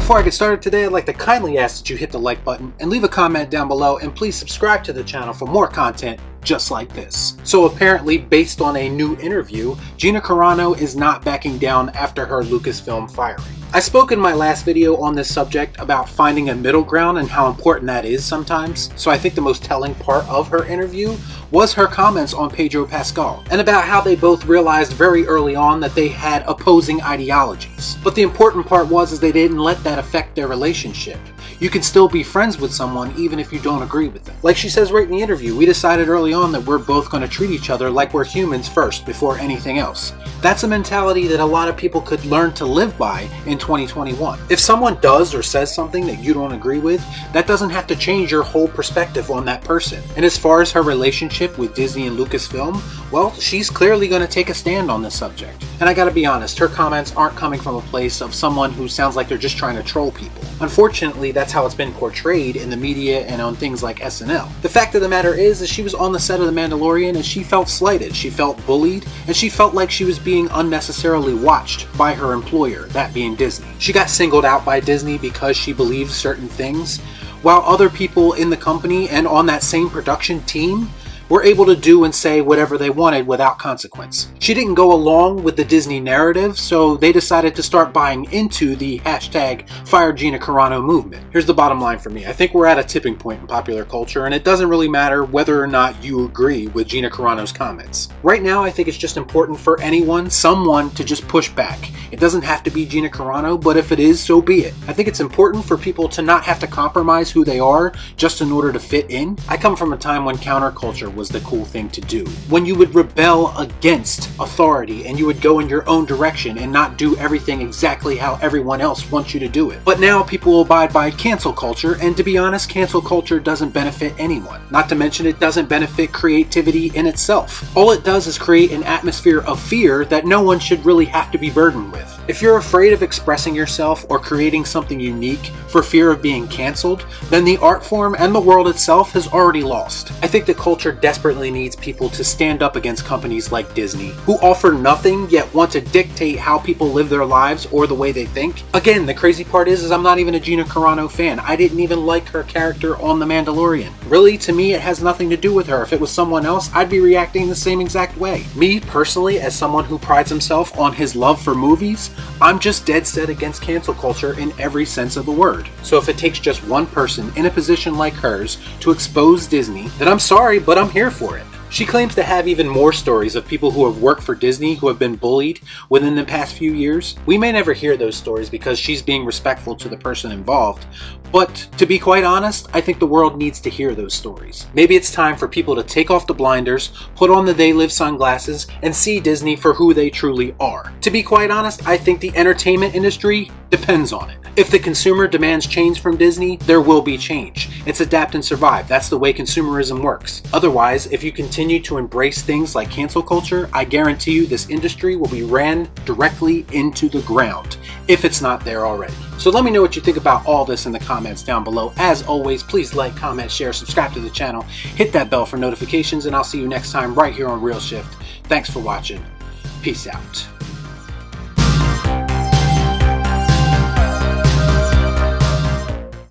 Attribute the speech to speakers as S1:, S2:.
S1: Before I get started today, I'd like to kindly ask that you hit the like button and leave a comment down below, and please subscribe to the channel for more content just like this. So apparently, based on a new interview, Gina Carano is not backing down after her Lucasfilm firing. I spoke in my last video on this subject about finding a middle ground and how important that is sometimes, so I think the most telling part of her interview was her comments on Pedro Pascal, and about how they both realized very early on that they had opposing ideologies. But the important part was they didn't let that affect their relationship. You can still be friends with someone even if you don't agree with them. Like she says right in the interview, we decided early on that we're both going to treat each other like we're humans first before anything else. That's a mentality that a lot of people could learn to live by in 2021. If someone does or says something that you don't agree with, that doesn't have to change your whole perspective on that person. And as far as her relationship with Disney and Lucasfilm, well, she's clearly going to take a stand on this subject. And I gotta be honest, her comments aren't coming from a place of someone who sounds like they're just trying to troll people. Unfortunately, that's how it's been portrayed in the media and on things like SNL. The fact of the matter is that she was on the set of The Mandalorian and she felt slighted, she felt bullied, and she felt like she was being unnecessarily watched by her employer, that being Disney. She got singled out by Disney because she believed certain things, while other people in the company and on that same production team were able to do and say whatever they wanted without consequence. She didn't go along with the Disney narrative, so they decided to start buying into the hashtag Fire Gina Carano movement. Here's the bottom line for me. I think we're at a tipping point in popular culture, and it doesn't really matter whether or not you agree with Gina Carano's comments. Right now, I think it's just important for someone to just push back. It doesn't have to be Gina Carano, but if it is, so be it. I think it's important for people to not have to compromise who they are just in order to fit in. I come from a time when counterculture was the cool thing to do. When you would rebel against authority and you would go in your own direction and not do everything exactly how everyone else wants you to do it. But now people will abide by cancel culture, and to be honest, cancel culture doesn't benefit anyone. Not to mention it doesn't benefit creativity in itself. All it does is create an atmosphere of fear that no one should really have to be burdened with. If you're afraid of expressing yourself or creating something unique for fear of being canceled, then the art form and the world itself has already lost. I think the culture desperately needs people to stand up against companies like Disney, who offer nothing yet want to dictate how people live their lives or the way they think. Again, the crazy part is I'm not even a Gina Carano fan. I didn't even like her character on The Mandalorian. Really, to me, it has nothing to do with her. If it was someone else, I'd be reacting the same exact way. Me, personally, as someone who prides himself on his love for movies, I'm just dead set against cancel culture in every sense of the word. So if it takes just one person in a position like hers to expose Disney, then I'm sorry, but I'm here for it. She claims to have even more stories of people who have worked for Disney who have been bullied within the past few years. We may never hear those stories because she's being respectful to the person involved, but to be quite honest, I think the world needs to hear those stories. Maybe it's time for people to take off the blinders, put on the They Live sunglasses, and see Disney for who they truly are. To be quite honest, I think the entertainment industry depends on it. If the consumer demands change from Disney, there will be change. It's adapt and survive. That's the way consumerism works. Otherwise, if you continue to embrace things like cancel culture, I guarantee you this industry will be ran directly into the ground, if it's not there already. So let me know what you think about all this in the comments down below. As always, please like, comment, share, subscribe to the channel, hit that bell for notifications, and I'll see you next time right here on Real Shift. Thanks for watching. Peace out.